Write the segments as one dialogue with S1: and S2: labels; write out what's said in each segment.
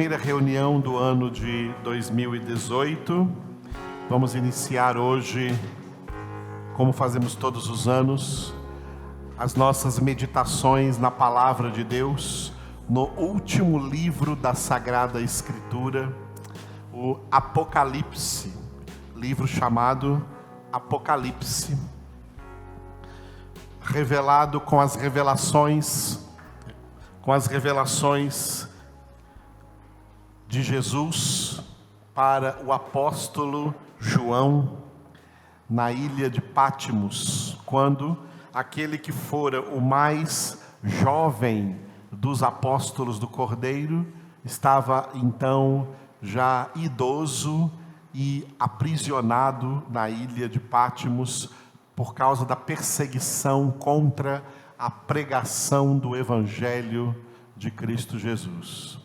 S1: primeira reunião do ano de 2018. Vamos iniciar hoje, como fazemos todos os anos, as nossas meditações na Palavra de Deus, no último livro da Sagrada Escritura, o Apocalipse, livro chamado Apocalipse, revelado com as revelações de Jesus para o apóstolo João na ilha de Patmos, quando aquele que fora o mais jovem dos apóstolos do Cordeiro estava então já idoso e aprisionado na ilha de Patmos por causa da perseguição contra a pregação do Evangelho de Cristo Jesus.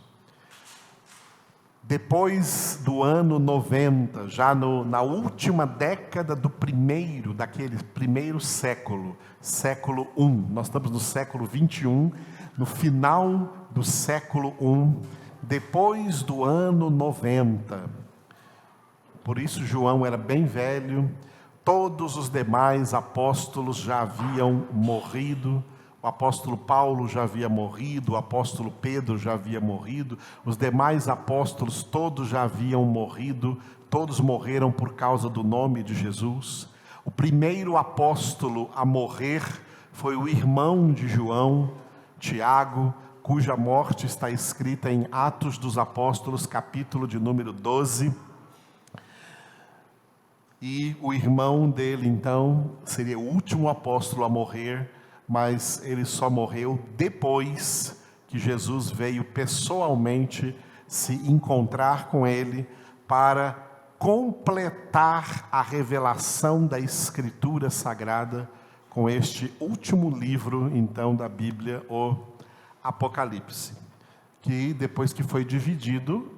S1: Depois do ano 90, já na última década daquele primeiro século, século I, nós estamos no século 21, no final do século I, depois do ano 90. Por isso João era bem velho, todos os demais apóstolos já haviam morrido. O apóstolo Paulo já havia morrido, o apóstolo Pedro já havia morrido, os demais apóstolos todos já haviam morrido, todos morreram por causa do nome de Jesus. O primeiro apóstolo a morrer foi o irmão de João, Tiago, cuja morte está escrita em Atos dos Apóstolos, capítulo de número 12. E o irmão dele, então, seria o último apóstolo a morrer, mas ele só morreu depois que Jesus veio pessoalmente se encontrar com ele para completar a revelação da Escritura Sagrada com este último livro, então, da Bíblia, o Apocalipse, que depois que foi dividido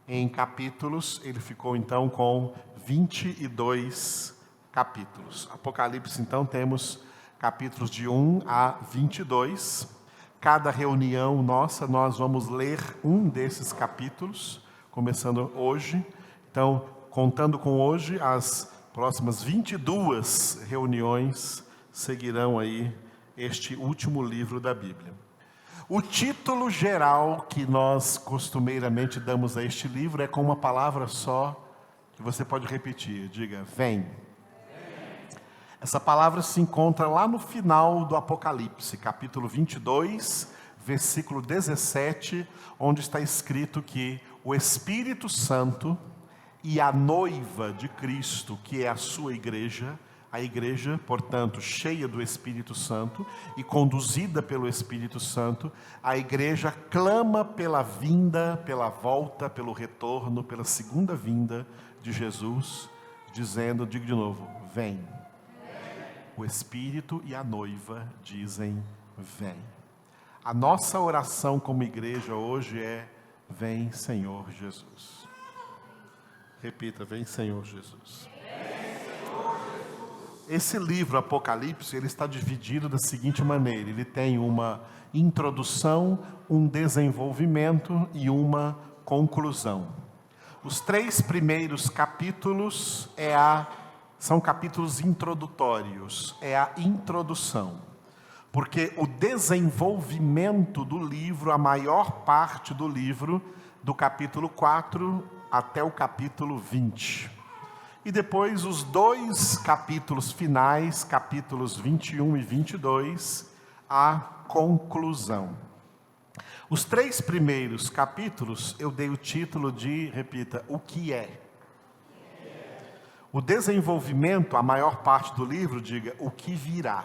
S1: em capítulos, ele ficou então com 22 capítulos. Apocalipse, então, temos capítulos de 1 a 22. Cada reunião nossa, nós vamos ler um desses capítulos, começando hoje. Então, contando com hoje, as próximas 22 reuniões seguirão aí este último livro da Bíblia. O título geral que nós costumeiramente damos a este livro é com uma palavra só, que você pode repetir. Diga, vem. Essa palavra se encontra lá no final do Apocalipse, capítulo 22, versículo 17, onde está escrito que o Espírito Santo e a noiva de Cristo, que é a sua igreja, a igreja, portanto, cheia do Espírito Santo e conduzida pelo Espírito Santo, a igreja clama pela vinda, pela volta, pelo retorno, pela segunda vinda de Jesus, dizendo, digo de novo, vem. O Espírito e a noiva dizem, vem. A nossa oração como igreja hoje é, vem Senhor Jesus. Repita, vem Senhor Jesus. Esse livro Apocalipse, ele está dividido da seguinte maneira, ele tem uma introdução, um desenvolvimento e uma conclusão. Os 3 primeiros capítulos são capítulos introdutórios, é a introdução, porque o desenvolvimento do livro, a maior parte do livro, do capítulo 4 até o capítulo 20. E depois os 2 capítulos finais, capítulos 21 e 22, a conclusão. Os 3 primeiros capítulos eu dei o título de, repita, o que é. O desenvolvimento, a maior parte do livro, diga, o que virá.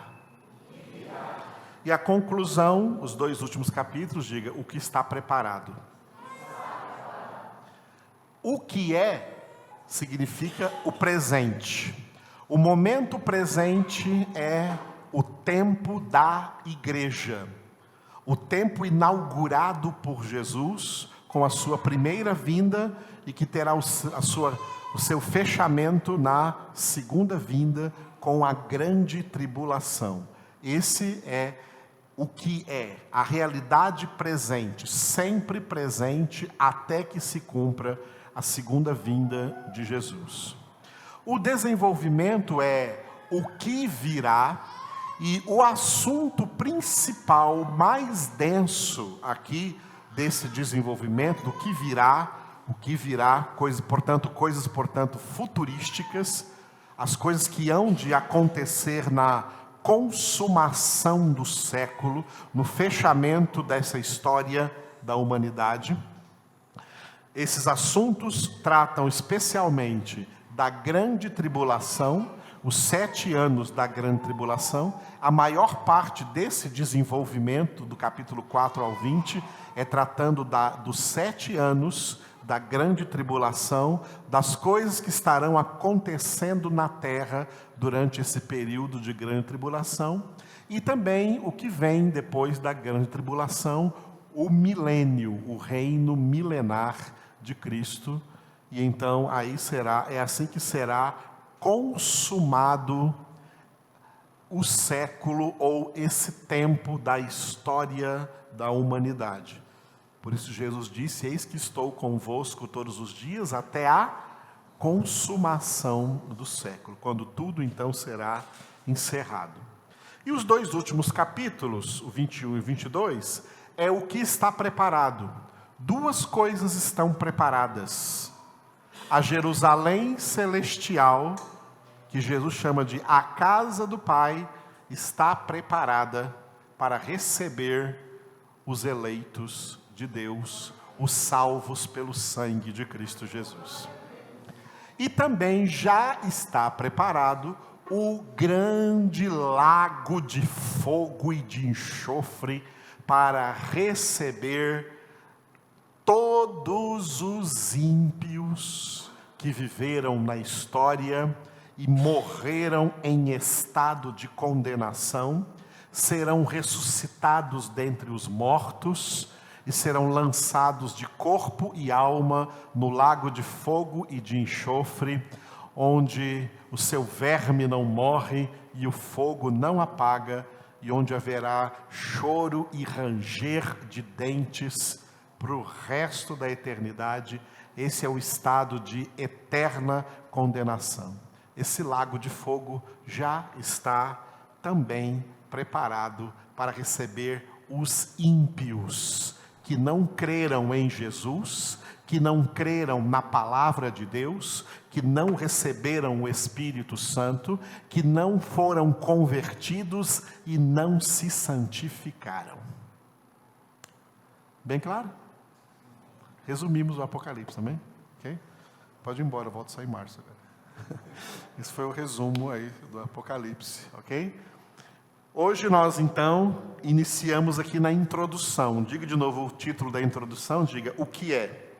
S1: E a conclusão, os 2 últimos capítulos, diga, o que está preparado. O que é, significa o presente. O momento presente é o tempo da igreja. O tempo inaugurado por Jesus, com a sua primeira vinda, e que terá o seu fechamento na segunda vinda com a grande tribulação. Esse é o que é a realidade presente, sempre presente, até que se cumpra a segunda vinda de Jesus. O desenvolvimento é o que virá, e o assunto principal, mais denso aqui desse desenvolvimento, do que virá, coisas, portanto, futurísticas, as coisas que hão de acontecer na consumação do século, no fechamento dessa história da humanidade. Esses assuntos tratam especialmente da grande tribulação, os 7 anos da grande tribulação. A maior parte desse desenvolvimento, do capítulo 4 ao 20, é tratando dos 7 anos da grande tribulação, das coisas que estarão acontecendo na terra durante esse período de grande tribulação, e também o que vem depois da grande tribulação, o milênio, o reino milenar de Cristo. E então é assim que será consumado o século, ou esse tempo da história da humanidade. Por isso Jesus disse: eis que estou convosco todos os dias até a consumação do século, quando tudo então será encerrado. E os 2 últimos capítulos, o 21 e o 22, é o que está preparado. 2 coisas estão preparadas: a Jerusalém celestial, que Jesus chama de a casa do Pai, está preparada para receber os eleitos de Deus, os salvos pelo sangue de Cristo Jesus. E também já está preparado o grande lago de fogo e de enxofre para receber todos os ímpios que viveram na história e morreram em estado de condenação, serão ressuscitados dentre os mortos e serão lançados de corpo e alma no lago de fogo e de enxofre, onde o seu verme não morre e o fogo não apaga, e onde haverá choro e ranger de dentes para o resto da eternidade. Esse é o estado de eterna condenação. Esse lago de fogo já está também preparado para receber os ímpios que não creram em Jesus, que não creram na palavra de Deus, que não receberam o Espírito Santo, que não foram convertidos e não se santificaram. Bem claro? Resumimos o Apocalipse também, ok? Pode ir embora, eu volto só em março agora. Esse foi o resumo aí do Apocalipse, ok? Hoje nós, então, iniciamos aqui na introdução. Diga de novo o título da introdução, diga: o que é?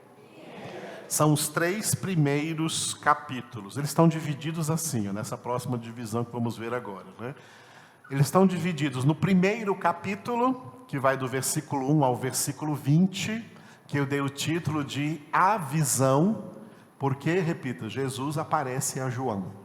S1: São os 3 primeiros capítulos. Eles estão divididos assim, nessa próxima divisão que vamos ver agora, né? Eles estão divididos no primeiro capítulo, que vai do versículo 1 ao versículo 20, que eu dei o título de A Visão, porque, repita, Jesus aparece a João.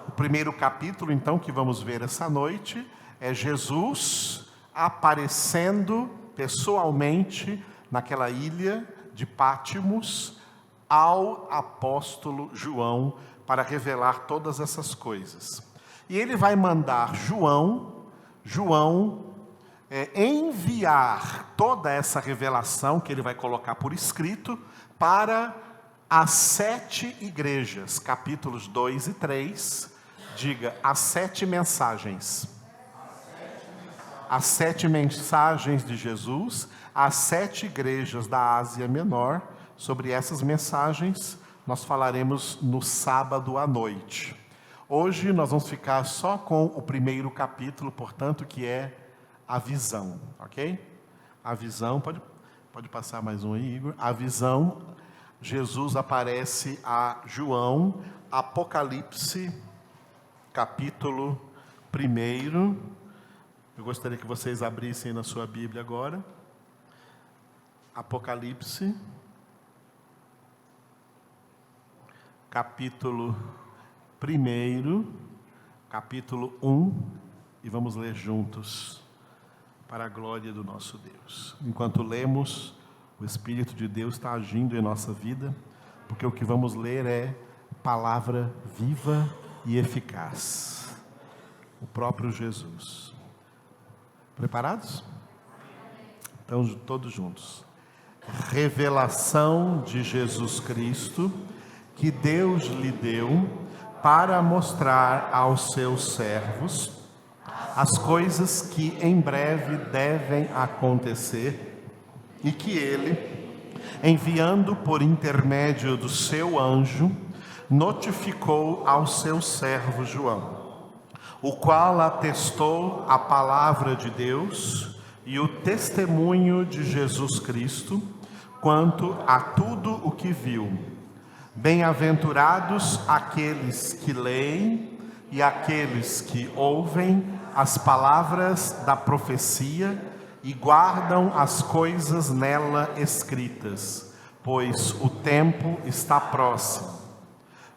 S1: O primeiro capítulo, então, que vamos ver essa noite, é Jesus aparecendo pessoalmente naquela ilha de Pátimos ao apóstolo João para revelar todas essas coisas. E ele vai mandar João enviar toda essa revelação que ele vai colocar por escrito para as 7 igrejas, capítulos 2 e 3, diga, as 7 mensagens. As 7 mensagens de Jesus, as 7 igrejas da Ásia Menor. Sobre essas mensagens nós falaremos no sábado à noite. Hoje nós vamos ficar só com o primeiro capítulo, portanto, que é a visão, ok? A visão, pode passar mais um aí, Igor. A visão, Jesus aparece a João, Apocalipse, capítulo 1. Eu gostaria que vocês abrissem na sua Bíblia agora. Apocalipse, capítulo 1, capítulo 1 e vamos ler juntos, para a glória do nosso Deus. Enquanto lemos, o Espírito de Deus está agindo em nossa vida, porque o que vamos ler é palavra viva e eficaz. O próprio Jesus. Preparados? Então, todos juntos. Revelação de Jesus Cristo, que Deus lhe deu para mostrar aos seus servos as coisas que em breve devem acontecer e que ele, enviando por intermédio do seu anjo, notificou ao seu servo João, o qual atestou a palavra de Deus e o testemunho de Jesus Cristo quanto a tudo o que viu. Bem-aventurados aqueles que leem e aqueles que ouvem as palavras da profecia e guardam as coisas nela escritas, pois o tempo está próximo.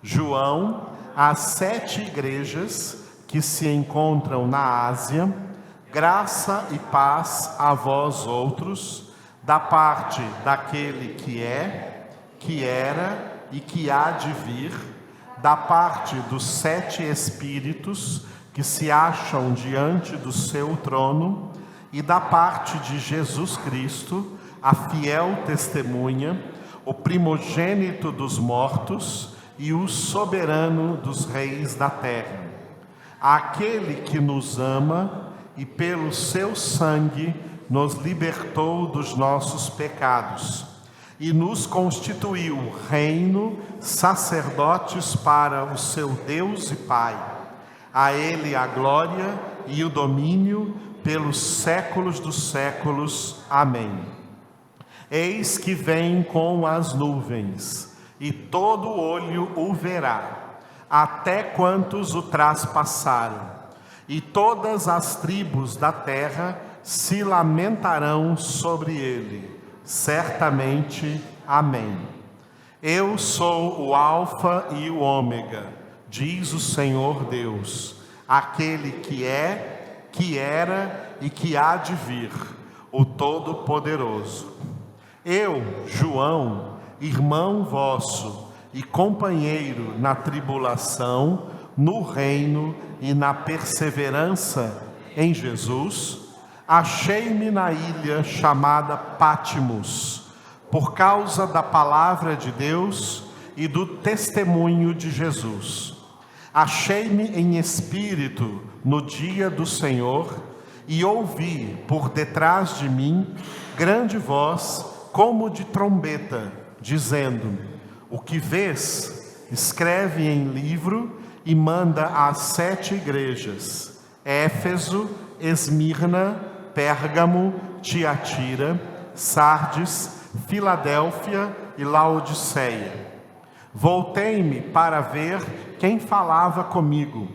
S1: João, às 7 igrejas que se encontram na Ásia, graça e paz a vós outros, da parte daquele que é, que era e que há de vir, da parte dos 7 Espíritos que se acham diante do seu trono, e da parte de Jesus Cristo, a fiel testemunha, o primogênito dos mortos e o soberano dos reis da terra. Aquele que nos ama e pelo seu sangue nos libertou dos nossos pecados e nos constituiu reino, sacerdotes para o seu Deus e Pai. A ele a glória e o domínio pelos séculos dos séculos. Amém. Eis que vem com as nuvens, e todo olho o verá, até quantos o traspassaram, e todas as tribos da terra se lamentarão sobre ele. Certamente. Amém. Eu sou o Alfa e o Ômega, diz o Senhor Deus, aquele que é, que era e que há de vir, o Todo-Poderoso. Eu, João, irmão vosso e companheiro na tribulação, no reino e na perseverança em Jesus, achei-me na ilha chamada Pátimos, por causa da palavra de Deus e do testemunho de Jesus. Achei-me em espírito no dia do Senhor e ouvi por detrás de mim grande voz como de trombeta, dizendo: o que vês, escreve em livro e manda às 7 igrejas: Éfeso, Esmirna, Pérgamo, Tiatira, Sardes, Filadélfia e Laodiceia. Voltei-me para ver quem falava comigo,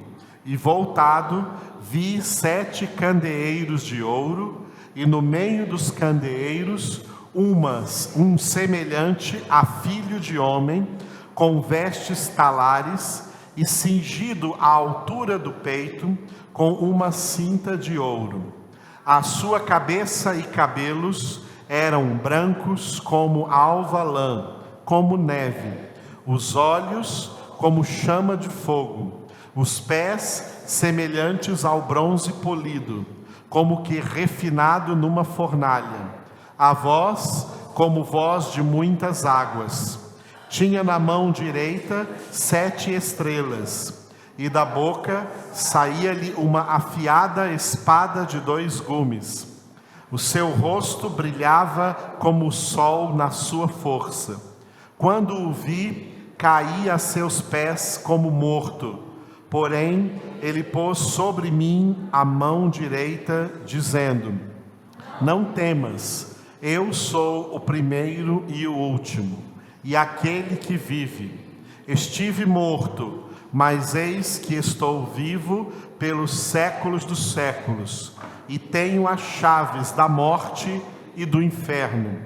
S1: e voltado vi 7 candeeiros de ouro, e no meio dos candeeiros um semelhante a filho de homem, com vestes talares e cingido à altura do peito com uma cinta de ouro. A sua cabeça e cabelos eram brancos como alva lã, como neve, os olhos como chama de fogo, os pés semelhantes ao bronze polido, como que refinado numa fornalha, a voz como voz de muitas águas. Tinha na mão direita 7 estrelas, e da boca saía-lhe uma afiada espada de 2 gumes. O seu rosto brilhava como o sol na sua força. Quando o vi, caí a seus pés como morto. Porém, ele pôs sobre mim a mão direita, dizendo: não temas, eu sou o primeiro e o último, e aquele que vive. Estive morto, mas eis que estou vivo pelos séculos dos séculos, e tenho as chaves da morte e do inferno.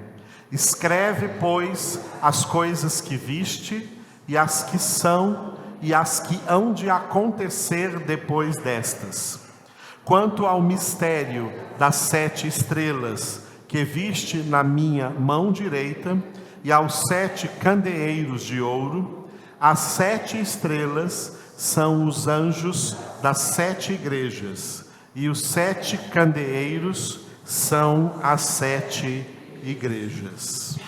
S1: Escreve, pois, as coisas que viste, e as que são, e as que hão de acontecer depois destas. Quanto ao mistério das 7 estrelas que viste na minha mão direita e aos 7 candeeiros de ouro, as 7 estrelas são os anjos das 7 igrejas, e os 7 candeeiros são as 7 igrejas.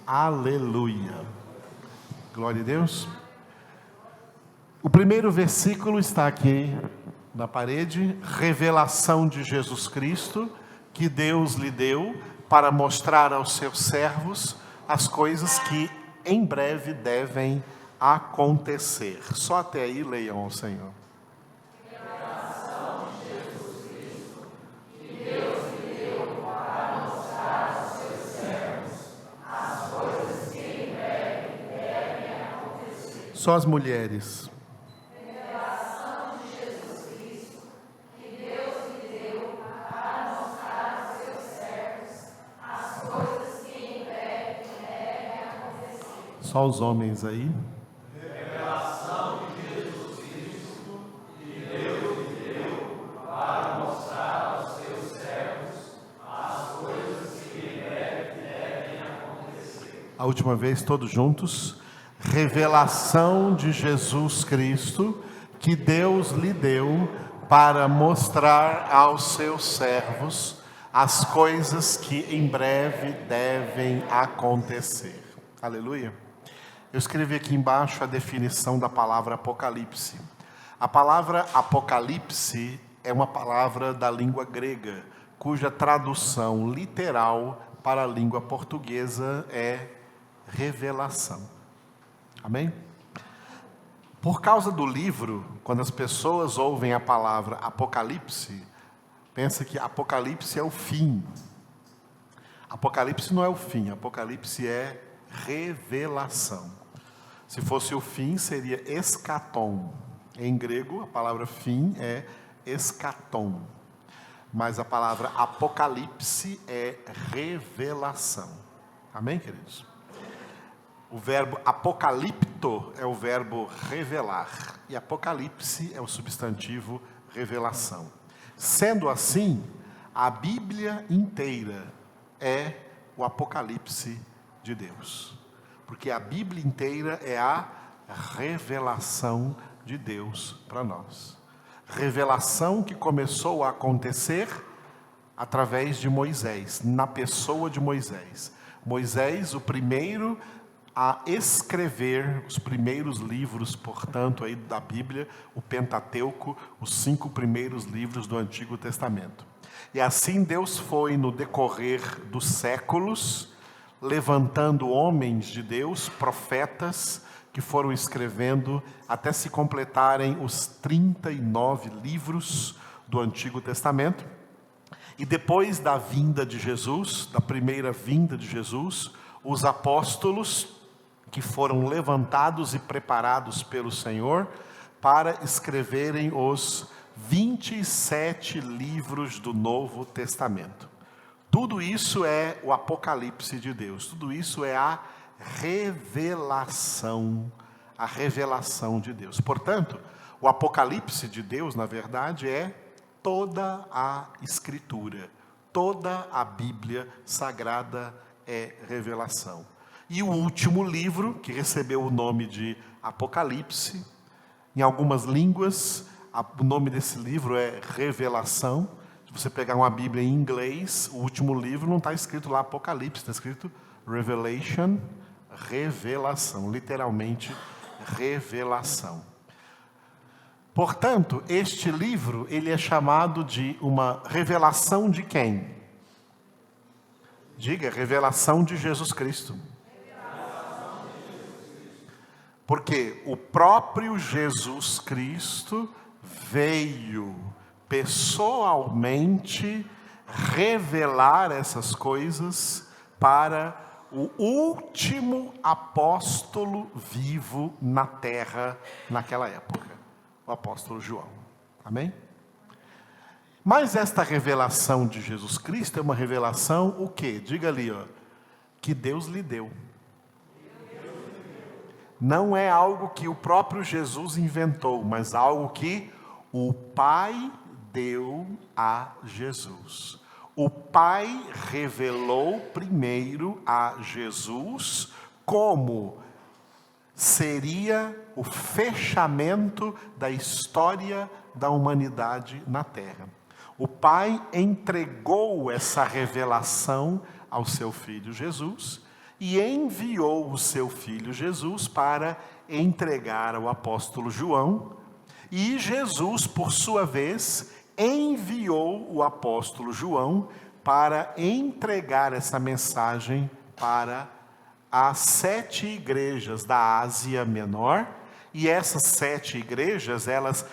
S1: Aleluia. Glória a Deus. O primeiro versículo está aqui na parede, revelação de Jesus Cristo, que Deus lhe deu para mostrar aos seus servos as coisas que em breve devem acontecer. Só até aí leiam ao Senhor.
S2: Revelação de Jesus Cristo, que Deus lhe deu para mostrar aos seus servos as coisas que em breve devem acontecer.
S1: Só as mulheres. Só os homens aí.
S2: Revelação de Jesus Cristo, que Deus lhe deu para mostrar aos seus servos as coisas que em breve devem acontecer.
S1: A última vez, todos juntos. Revelação de Jesus Cristo, que Deus lhe deu para mostrar aos seus servos as coisas que em breve devem acontecer. Aleluia. Eu escrevi aqui embaixo a definição da palavra Apocalipse. A palavra Apocalipse é uma palavra da língua grega, cuja tradução literal para a língua portuguesa é revelação. Amém? Por causa do livro, quando as pessoas ouvem a palavra Apocalipse, pensa que Apocalipse é o fim. Apocalipse não é o fim, Apocalipse é revelação. Se fosse o fim, seria eschaton. Em grego, a palavra fim é eschaton. Mas a palavra apocalipse é revelação. Amém, queridos? O verbo apocalipto é o verbo revelar. E apocalipse é o substantivo revelação. Sendo assim, a Bíblia inteira é o apocalipse de Deus. Porque a Bíblia inteira é a revelação de Deus para nós. Revelação que começou a acontecer através de Moisés, na pessoa de Moisés. Moisés, o primeiro a escrever os primeiros livros, portanto, aí da Bíblia, o Pentateuco, os 5 primeiros livros do Antigo Testamento. E assim Deus foi, no decorrer dos séculos, levantando homens de Deus, profetas, que foram escrevendo até se completarem os 39 livros do Antigo Testamento. E depois da vinda de Jesus, da primeira vinda de Jesus, os apóstolos que foram levantados e preparados pelo Senhor para escreverem os 27 livros do Novo Testamento. Tudo isso é o Apocalipse de Deus, tudo isso é a revelação de Deus. Portanto, o Apocalipse de Deus, na verdade, é toda a Escritura, toda a Bíblia Sagrada é revelação. E o último livro, que recebeu o nome de Apocalipse, em algumas línguas, o nome desse livro é Revelação. Se você pegar uma Bíblia em inglês, o último livro não está escrito lá Apocalipse, está escrito Revelation, revelação, literalmente revelação. Portanto, este livro, ele é chamado de uma revelação de quem? Diga, revelação de Jesus Cristo. Porque o próprio Jesus Cristo veio pessoalmente revelar essas coisas para o último apóstolo vivo na terra naquela época, o apóstolo João. Amém? Mas esta revelação de Jesus Cristo é uma revelação o quê? Diga ali, ó, que Deus lhe deu. Não é algo que o próprio Jesus inventou, mas algo que o Pai deu a Jesus. O Pai revelou primeiro a Jesus como seria o fechamento da história da humanidade na Terra. O Pai entregou essa revelação ao seu Filho Jesus e enviou o seu Filho Jesus para entregar ao apóstolo João. E Jesus, por sua vez, enviou o apóstolo João para entregar essa mensagem para as 7 igrejas da Ásia Menor. E essas 7 igrejas, elas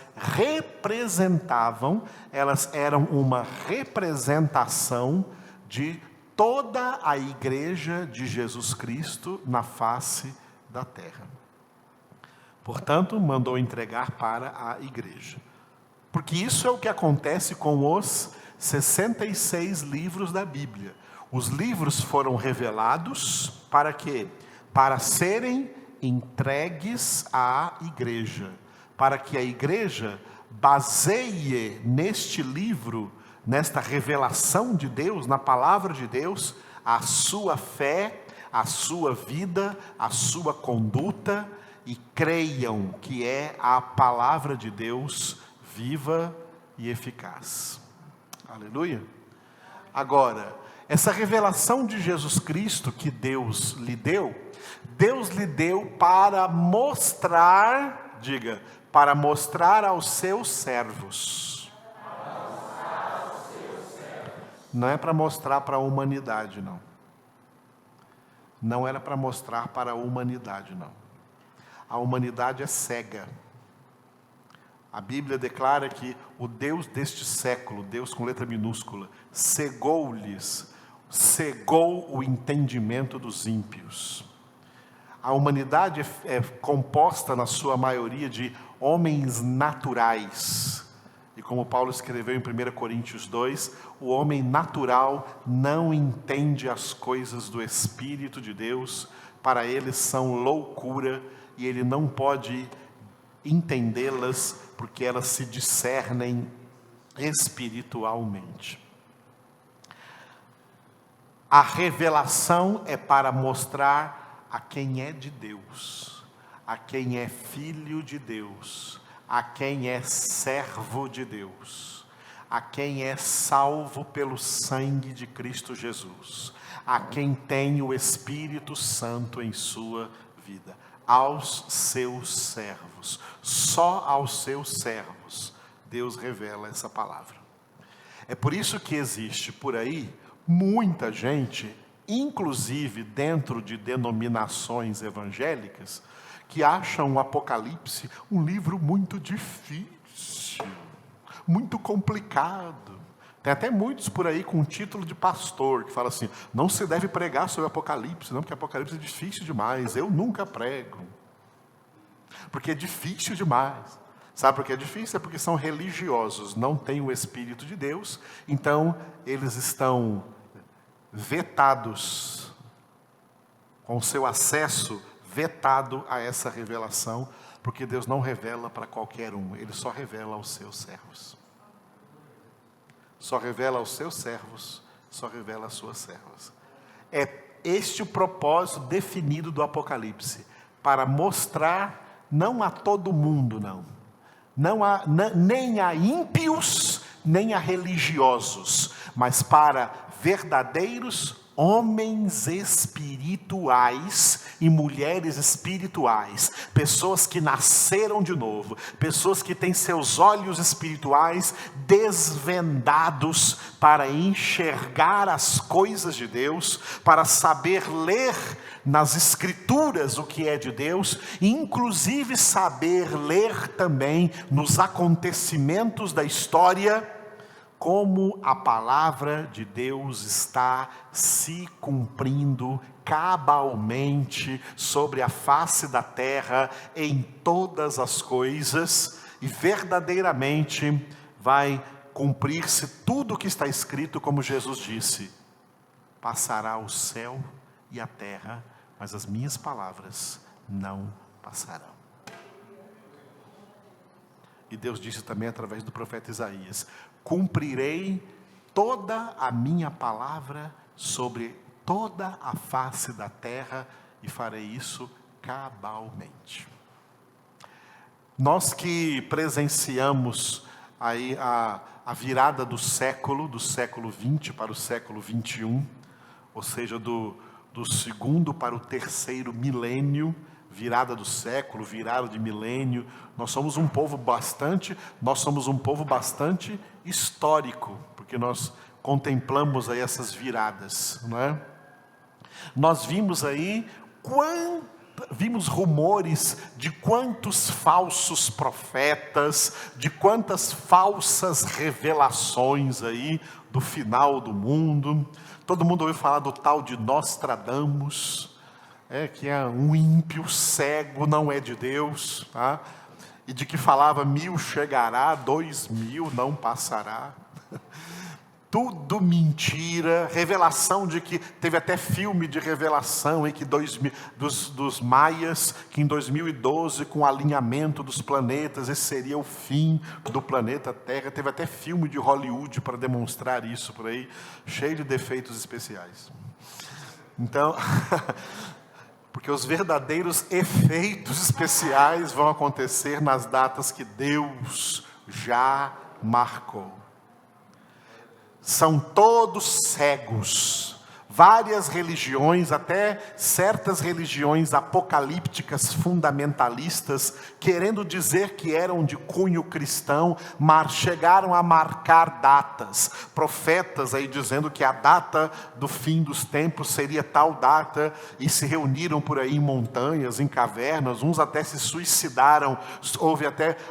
S1: eram uma representação de toda a igreja de Jesus Cristo na face da terra. Portanto, mandou entregar para a igreja. Porque isso é o que acontece com os 66 livros da Bíblia. Os livros foram revelados para quê? Para serem entregues à igreja, para que a igreja baseie neste livro, nesta revelação de Deus, na palavra de Deus, a sua fé, a sua vida, a sua conduta, e creiam que é a palavra de Deus viva e eficaz. Aleluia. Agora, essa revelação de Jesus Cristo que Deus lhe deu para mostrar, diga, para mostrar aos seus servos. Não é para mostrar para a humanidade, não. Não era para mostrar para a humanidade, não. A humanidade é cega. A Bíblia declara que o Deus deste século, Deus com letra minúscula, cegou o entendimento dos ímpios. A humanidade é composta, na sua maioria, de homens naturais. E como Paulo escreveu em 1 Coríntios 2, o homem natural não entende as coisas do Espírito de Deus, para ele são loucura, e ele não pode entendê-las, porque elas se discernem espiritualmente. A revelação é para mostrar a quem é de Deus, a quem é filho de Deus, a quem é servo de Deus, a quem é salvo pelo sangue de Cristo Jesus, a quem tem o Espírito Santo em sua vida. Aos seus servos, só aos seus servos, Deus revela essa palavra. É por isso que existe por aí muita gente, inclusive dentro de denominações evangélicas, que acham o Apocalipse um livro muito difícil, muito complicado. Tem até muitos por aí com título de pastor, que fala assim, não se deve pregar sobre Apocalipse, não, porque Apocalipse é difícil demais, eu nunca prego. Porque é difícil demais. Sabe por que é difícil? É porque são religiosos, não têm o Espírito de Deus, então eles estão vetados, com o seu acesso vetado a essa revelação, porque Deus não revela para qualquer um, Ele só revela aos seus servos. Só revela aos seus servos, só revela às suas servas. É este o propósito definido do Apocalipse, para mostrar, não a todo mundo, nem a ímpios, nem a religiosos, mas para verdadeiros homens espirituais e mulheres espirituais, pessoas que nasceram de novo, pessoas que têm seus olhos espirituais desvendados para enxergar as coisas de Deus, para saber ler nas Escrituras o que é de Deus, inclusive saber ler também nos acontecimentos da história, como a palavra de Deus está se cumprindo cabalmente sobre a face da terra, em todas as coisas, e verdadeiramente vai cumprir-se tudo o que está escrito, como Jesus disse: passará o céu e a terra, mas as minhas palavras não passarão. E Deus disse também através do profeta Isaías: cumprirei toda a minha palavra sobre toda a face da terra, e farei isso cabalmente. Nós que presenciamos aí a virada do século XX para o século XXI, ou seja, do segundo para o terceiro milênio, virada do século, virada de milênio, nós somos um povo bastante histórico, porque nós contemplamos aí essas viradas, não é? Nós vimos aí vimos rumores de quantos falsos profetas, de quantas falsas revelações aí do final do mundo. Todo mundo ouviu falar do tal de Nostradamus, que é um ímpio cego, não é de Deus, tá? E de que falava 1000 chegará, 2000 não passará. Tudo mentira, revelação de que teve até filme de revelação em que dos maias, que em 2012, com o alinhamento dos planetas, esse seria o fim do planeta Terra. Teve até filme de Hollywood para demonstrar isso por aí, cheio de defeitos especiais. Então, porque os verdadeiros efeitos especiais vão acontecer nas datas que Deus já marcou. São todos cegos. Várias religiões, até certas religiões apocalípticas fundamentalistas, querendo dizer que eram de cunho cristão, mas chegaram a marcar datas. Profetas aí dizendo que a data do fim dos tempos seria tal data, e se reuniram por aí em montanhas, em cavernas, uns até se suicidaram,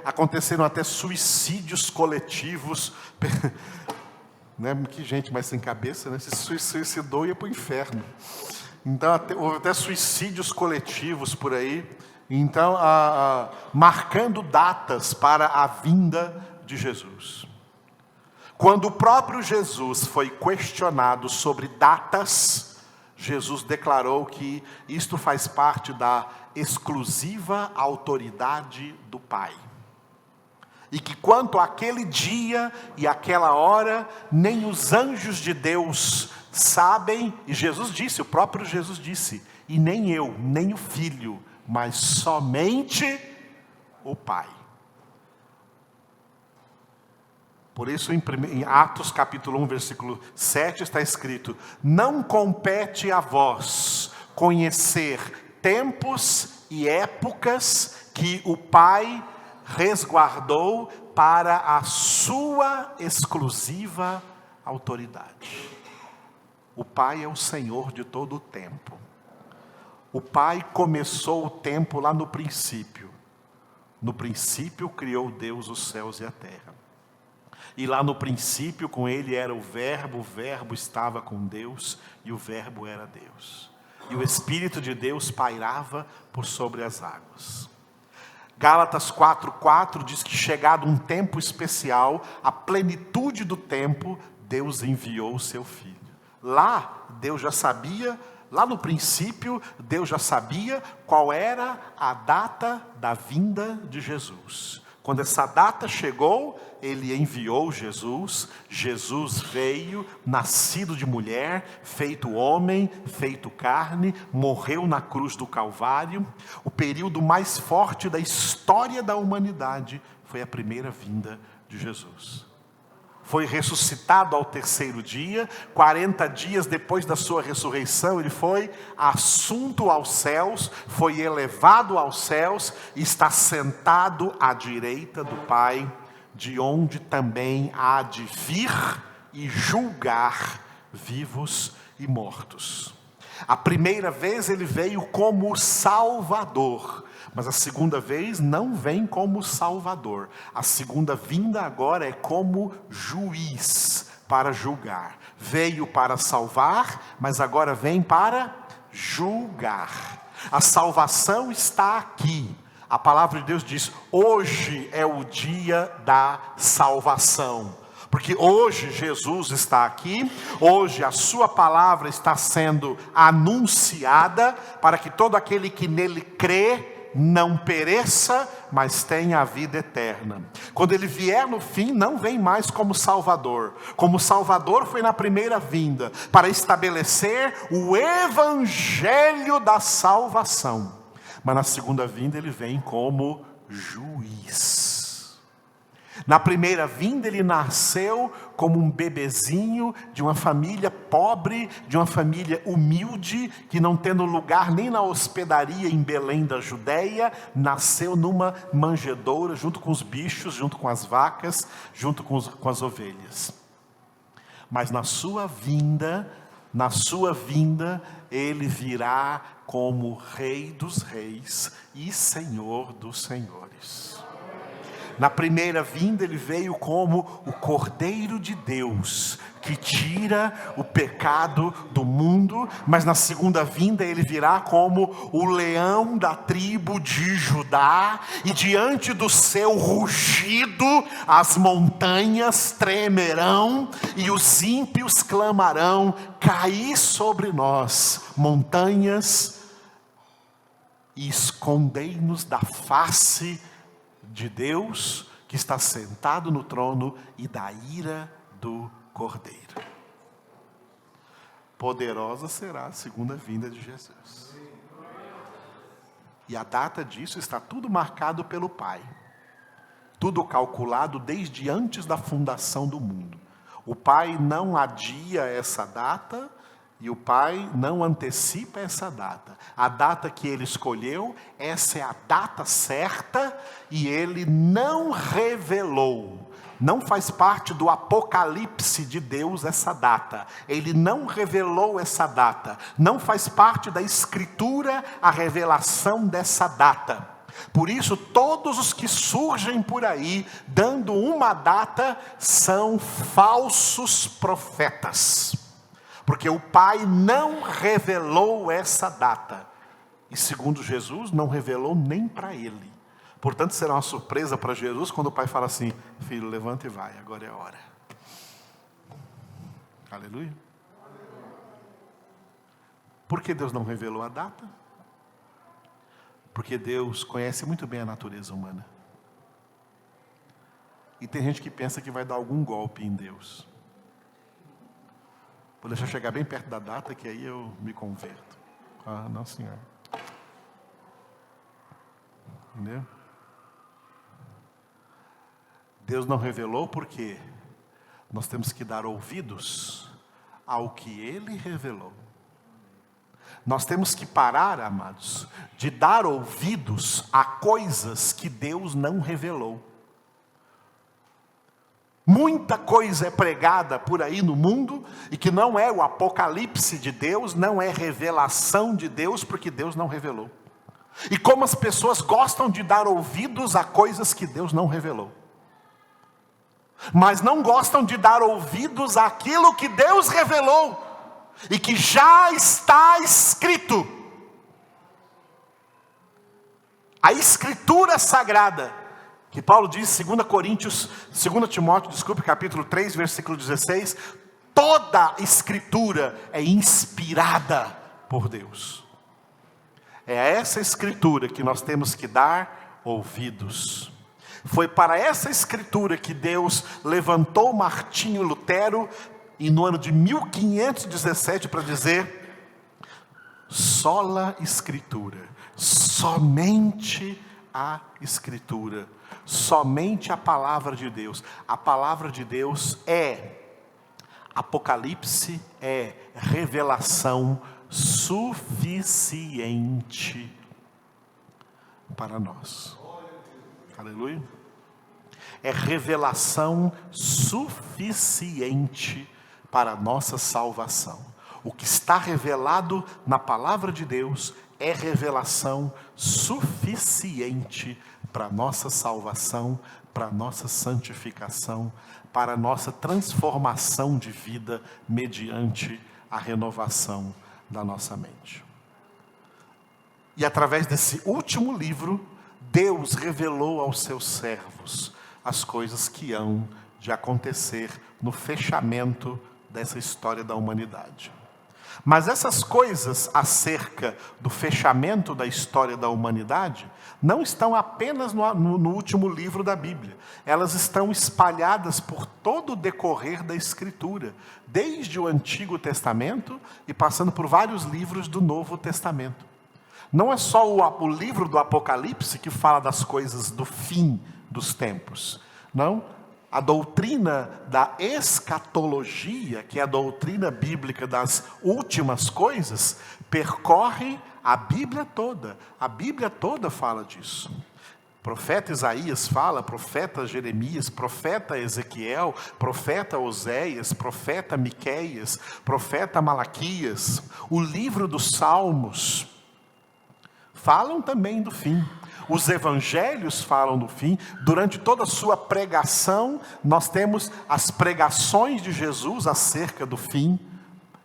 S1: aconteceram até suicídios coletivos. Né? Que gente mais sem cabeça, né? Se suicidou e ia para o inferno. Então houve até suicídios coletivos por aí. Então, marcando datas para a vinda de Jesus. Quando o próprio Jesus foi questionado sobre datas, Jesus declarou que isto faz parte da exclusiva autoridade do Pai. E que quanto àquele dia e àquela hora, nem os anjos de Deus sabem, e Jesus disse, o próprio Jesus disse, e nem eu, nem o Filho, mas somente o Pai. Por isso em Atos capítulo 1, versículo 7 está escrito: não compete a vós conhecer tempos e épocas que o Pai resguardou para a sua exclusiva autoridade. O Pai é o Senhor de todo o tempo. O Pai começou o tempo lá no princípio. No princípio criou Deus os céus e a terra. E lá no princípio com Ele era o Verbo estava com Deus e o Verbo era Deus. E o Espírito de Deus pairava por sobre as águas. Gálatas 4:4 diz que chegado um tempo especial, a plenitude do tempo, Deus enviou o seu Filho. Lá, Deus já sabia, lá no princípio, Deus já sabia qual era a data da vinda de Jesus. Quando essa data chegou, Ele enviou Jesus. Jesus veio, nascido de mulher, feito homem, feito carne, morreu na cruz do Calvário. O período mais forte da história da humanidade foi a primeira vinda de Jesus. Foi ressuscitado ao terceiro dia, 40 dias depois da sua ressurreição, Ele foi assunto aos céus, foi elevado aos céus, e está sentado à direita do Pai, de onde também há de vir e julgar vivos e mortos. A primeira vez Ele veio como Salvador, mas a segunda vez não vem como Salvador. A segunda vinda agora é como juiz para julgar. Veio para salvar, mas agora vem para julgar. A salvação está aqui. A palavra de Deus diz: hoje é o dia da salvação. Porque hoje Jesus está aqui, hoje a sua palavra está sendo anunciada, para que todo aquele que nele crê não pereça, mas tenha a vida eterna. Quando ele vier no fim, não vem mais como Salvador. Como Salvador foi na primeira vinda, para estabelecer o evangelho da salvação. Mas na segunda vinda ele vem como juiz. Na primeira vinda ele nasceu como um bebezinho de uma família pobre, de uma família humilde, que não tendo lugar nem na hospedaria em Belém da Judéia, nasceu numa manjedoura, junto com os bichos, junto com as vacas, junto com as ovelhas. Mas na sua vinda, ele virá como Rei dos Reis e Senhor dos Senhores. Na primeira vinda ele veio como o Cordeiro de Deus, que tira o pecado do mundo, mas na segunda vinda ele virá como o leão da tribo de Judá, e diante do seu rugido as montanhas tremerão, e os ímpios clamarão: caí sobre nós, montanhas, e escondei-nos da face de Deus, que está sentado no trono, e da ira do Cordeiro. Poderosa será a segunda vinda de Jesus. E a data disso está tudo marcado pelo Pai. Tudo calculado desde antes da fundação do mundo. O Pai não adia essa data, e o Pai não antecipa essa data. A data que Ele escolheu, essa é a data certa, e Ele não revelou. Não faz parte do apocalipse de Deus essa data. Ele não revelou essa data. Não faz parte da Escritura a revelação dessa data. Por isso, todos os que surgem por aí, dando uma data, são falsos profetas. Porque o Pai não revelou essa data. E segundo Jesus, não revelou nem para ele. Portanto, será uma surpresa para Jesus quando o Pai fala assim: filho, levanta e vai, agora é a hora. Aleluia. Por que Deus não revelou a data? Porque Deus conhece muito bem a natureza humana. E tem gente que pensa que vai dar algum golpe em Deus. Vou deixar chegar bem perto da data, que aí eu me converto. Ah, não, senhor. Entendeu? Deus não revelou porque nós temos que dar ouvidos ao que Ele revelou. Nós temos que parar, amados, de dar ouvidos a coisas que Deus não revelou. Muita coisa é pregada por aí no mundo, e que não é o apocalipse de Deus, não é revelação de Deus, porque Deus não revelou. E como as pessoas gostam de dar ouvidos a coisas que Deus não revelou, mas não gostam de dar ouvidos àquilo que Deus revelou, e que já está escrito. A Escritura Sagrada, que Paulo diz, 2 Timóteo, capítulo 3, versículo 16, toda Escritura é inspirada por Deus. É a essa Escritura que nós temos que dar ouvidos. Foi para essa Escritura que Deus levantou Martinho Lutero, e no ano de 1517, para dizer: sola Escritura, somente a Escritura, somente a palavra de Deus. A palavra de Deus é apocalipse, é revelação suficiente para nós. Aleluia. É revelação suficiente para a nossa salvação. O que está revelado na palavra de Deus é revelação suficiente para a nossa salvação, para a nossa santificação, para a nossa transformação de vida mediante a renovação da nossa mente. E através desse último livro, Deus revelou aos seus servos as coisas que hão de acontecer no fechamento dessa história da humanidade. Mas essas coisas acerca do fechamento da história da humanidade não estão apenas no último livro da Bíblia. Elas estão espalhadas por todo o decorrer da Escritura, desde o Antigo Testamento e passando por vários livros do Novo Testamento. Não é só o livro do Apocalipse que fala das coisas do fim dos tempos. Não. A doutrina da escatologia, que é a doutrina bíblica das últimas coisas, percorre a Bíblia toda. A Bíblia toda fala disso. O profeta Isaías fala, profeta Jeremias, profeta Ezequiel, profeta Oséias, profeta Miqueias, profeta Malaquias, o livro dos Salmos, falam também do fim. Os evangelhos falam do fim. Durante toda a sua pregação, nós temos as pregações de Jesus acerca do fim.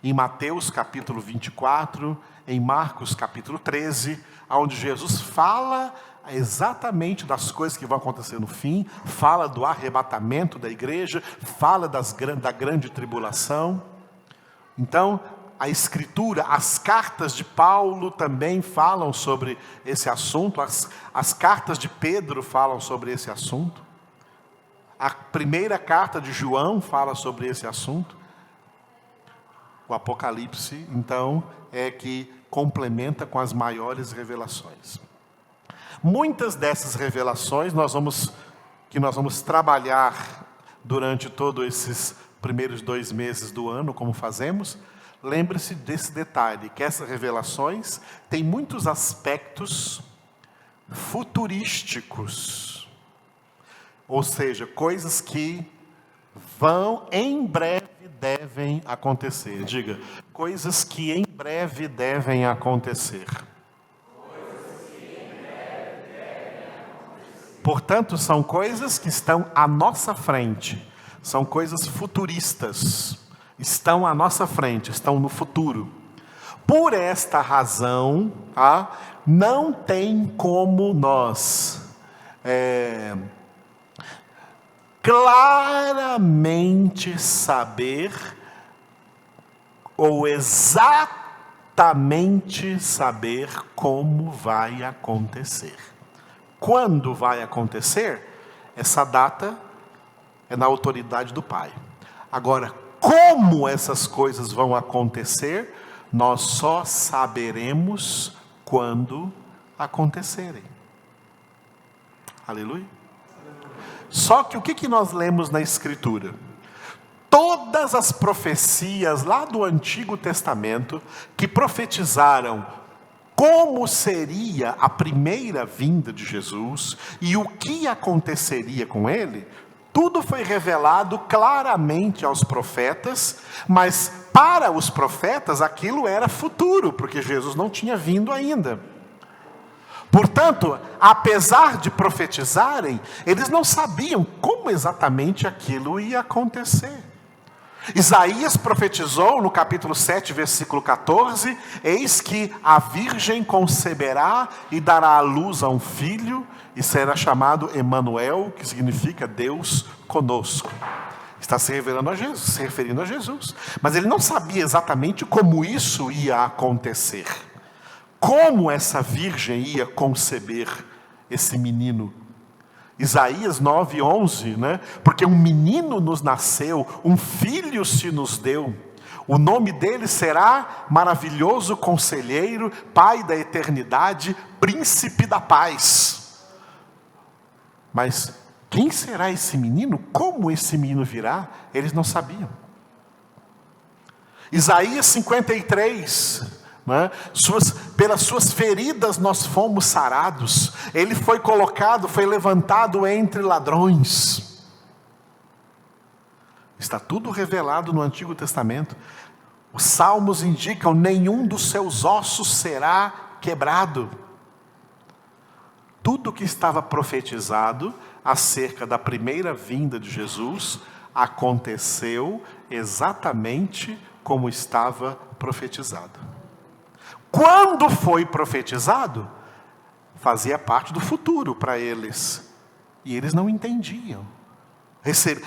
S1: Em Mateus capítulo 24, em Marcos capítulo 13, onde Jesus fala exatamente das coisas que vão acontecer no fim, fala do arrebatamento da igreja, fala da grande tribulação. Então, a Escritura, as cartas de Paulo também falam sobre esse assunto, as cartas de Pedro falam sobre esse assunto, a primeira carta de João fala sobre esse assunto. O Apocalipse, então, é que complementa com as maiores revelações. Muitas dessas revelações nós vamos trabalhar durante todos esses primeiros 2 meses do ano, como fazemos. Lembre-se desse detalhe, que essas revelações têm muitos aspectos futurísticos. Ou seja, coisas que em breve devem acontecer. Diga, coisas que em breve devem acontecer. Portanto, são coisas que estão à nossa frente. São coisas futuristas. Estão à nossa frente, estão no futuro. Por esta razão, não tem como nós claramente saber ou exatamente saber como vai acontecer. Quando vai acontecer, essa data é na autoridade do Pai. Agora, como essas coisas vão acontecer, nós só saberemos quando acontecerem. Aleluia. Só que o que nós lemos na Escritura? Todas as profecias lá do Antigo Testamento que profetizaram como seria a primeira vinda de Jesus e o que aconteceria com ele, tudo foi revelado claramente aos profetas, mas para os profetas aquilo era futuro, porque Jesus não tinha vindo ainda. Portanto, apesar de profetizarem, eles não sabiam como exatamente aquilo ia acontecer. Isaías profetizou no capítulo 7, versículo 14, eis que a virgem conceberá e dará à luz a um filho, e será chamado Emanuel, que significa Deus conosco. Está se referindo a Jesus. Mas ele não sabia exatamente como isso ia acontecer. Como essa virgem ia conceber esse menino. Isaías 9:11, né? Porque um menino nos nasceu, um filho se nos deu. O nome dele será Maravilhoso Conselheiro, Pai da Eternidade, Príncipe da Paz. Mas quem será esse menino? Como esse menino virá? Eles não sabiam. Isaías 53, né? Pelas suas feridas nós fomos sarados. Ele foi colocado, foi levantado entre ladrões. Está tudo revelado no Antigo Testamento. Os salmos indicam: nenhum dos seus ossos será quebrado. Tudo que estava profetizado acerca da primeira vinda de Jesus aconteceu exatamente como estava profetizado. Quando foi profetizado, fazia parte do futuro para eles. E eles não entendiam.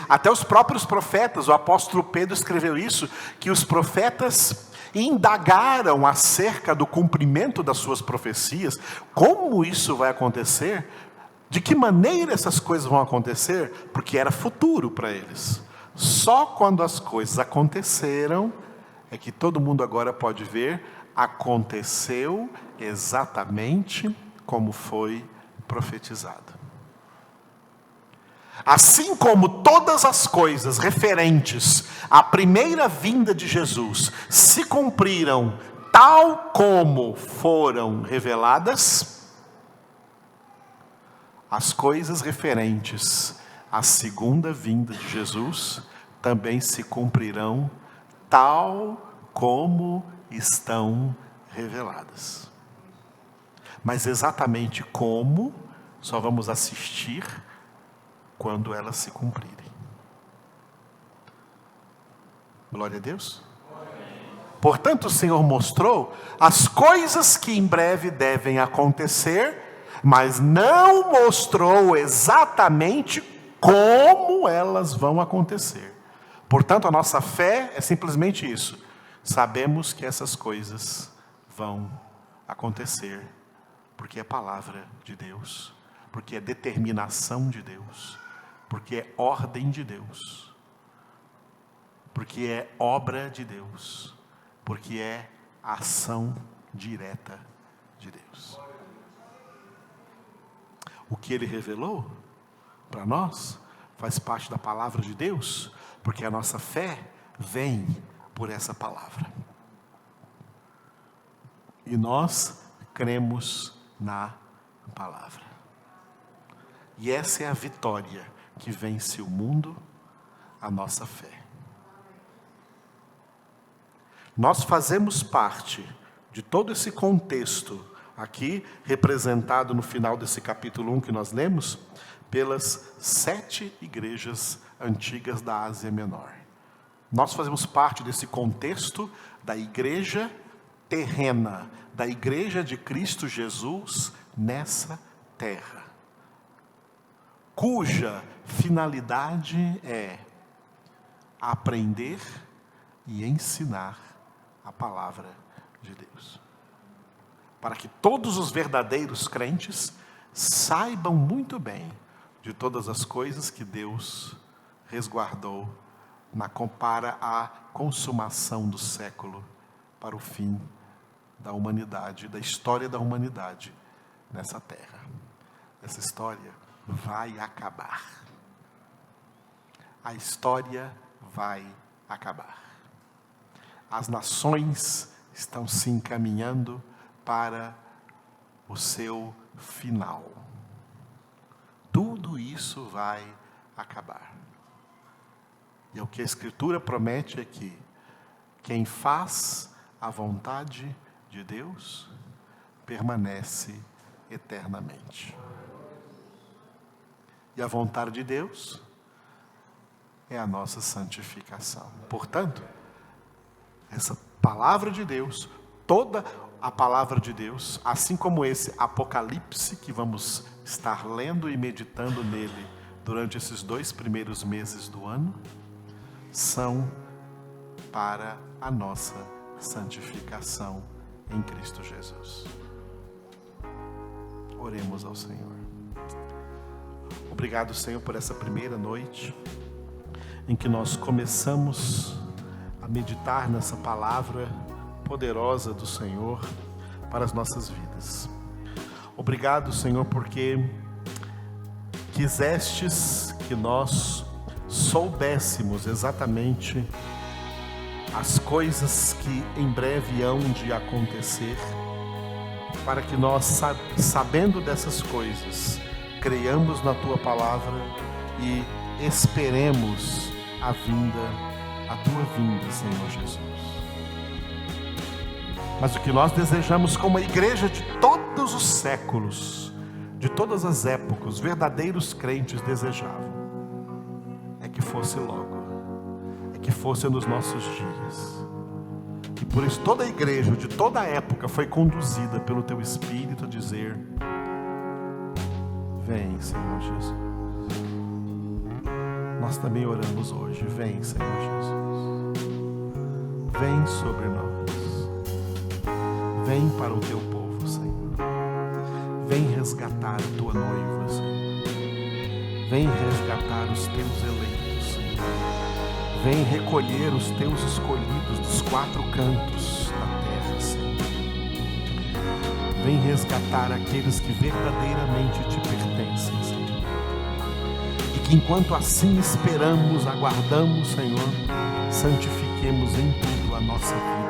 S1: Até os próprios profetas, o apóstolo Pedro escreveu isso, que os profetas indagaram acerca do cumprimento das suas profecias, como isso vai acontecer, de que maneira essas coisas vão acontecer, porque era futuro para eles. Só quando as coisas aconteceram, é que todo mundo agora pode ver, aconteceu exatamente como foi profetizado. Assim como todas as coisas referentes à primeira vinda de Jesus se cumpriram tal como foram reveladas, as coisas referentes à segunda vinda de Jesus também se cumprirão tal como estão reveladas. Mas exatamente como, só vamos assistir quando elas se cumprirem. Glória a Deus. Portanto, o Senhor mostrou as coisas que em breve devem acontecer, mas não mostrou exatamente como elas vão acontecer. Portanto, a nossa fé é simplesmente isso. Sabemos que essas coisas vão acontecer, porque é palavra de Deus, porque é determinação de Deus, porque é ordem de Deus, porque é obra de Deus, porque é ação direta de Deus. O que Ele revelou para nós faz parte da palavra de Deus, porque a nossa fé vem por essa palavra. E nós cremos na palavra. E essa é a vitória que vence o mundo, a nossa fé. Nós fazemos parte de todo esse contexto aqui, representado no final desse capítulo 1 que nós lemos, pelas 7 igrejas antigas da Ásia Menor. Nós fazemos parte desse contexto da igreja terrena, da igreja de Cristo Jesus nessa terra, cuja finalidade é aprender e ensinar a palavra de Deus, para que todos os verdadeiros crentes saibam muito bem de todas as coisas que Deus resguardou para a consumação do século, para o fim da humanidade, da história da humanidade nessa terra. Essa história vai acabar. A história vai acabar. As nações estão se encaminhando para o seu final. Tudo isso vai acabar. E o que a Escritura promete é que quem faz a vontade de Deus permanece eternamente. E a vontade de Deus é a nossa santificação. Portanto, essa palavra de Deus, toda a palavra de Deus, assim como esse Apocalipse que vamos estar lendo e meditando nele durante esses 2 primeiros meses do ano, são para a nossa santificação em Cristo Jesus. Oremos ao Senhor. Obrigado, Senhor, por essa primeira noite em que nós começamos a meditar nessa palavra poderosa do Senhor para as nossas vidas. Obrigado, Senhor, porque quisestes que nós soubéssemos exatamente as coisas que em breve hão de acontecer, para que nós, sabendo dessas coisas, creiamos na Tua palavra e esperemos a Tua vinda, Senhor Jesus. Mas o que nós desejamos como a igreja de todos os séculos, de todas as épocas, os verdadeiros crentes desejavam, é que fosse logo, é que fosse nos nossos dias. E por isso toda a igreja de toda a época foi conduzida pelo Teu Espírito a dizer: vem, Senhor Jesus. nós também oramos hoje. Vem, Senhor Jesus. Vem sobre nós. Vem para o teu povo, Senhor. Vem resgatar a tua noiva, Senhor. Vem resgatar os teus eleitos, Senhor. Vem recolher os teus escolhidos dos 4 cantos da terra, Senhor. Vem resgatar aqueles que verdadeiramente te pertencem, Senhor. E que enquanto assim esperamos, aguardamos, Senhor, santifiquemos em tudo a nossa vida.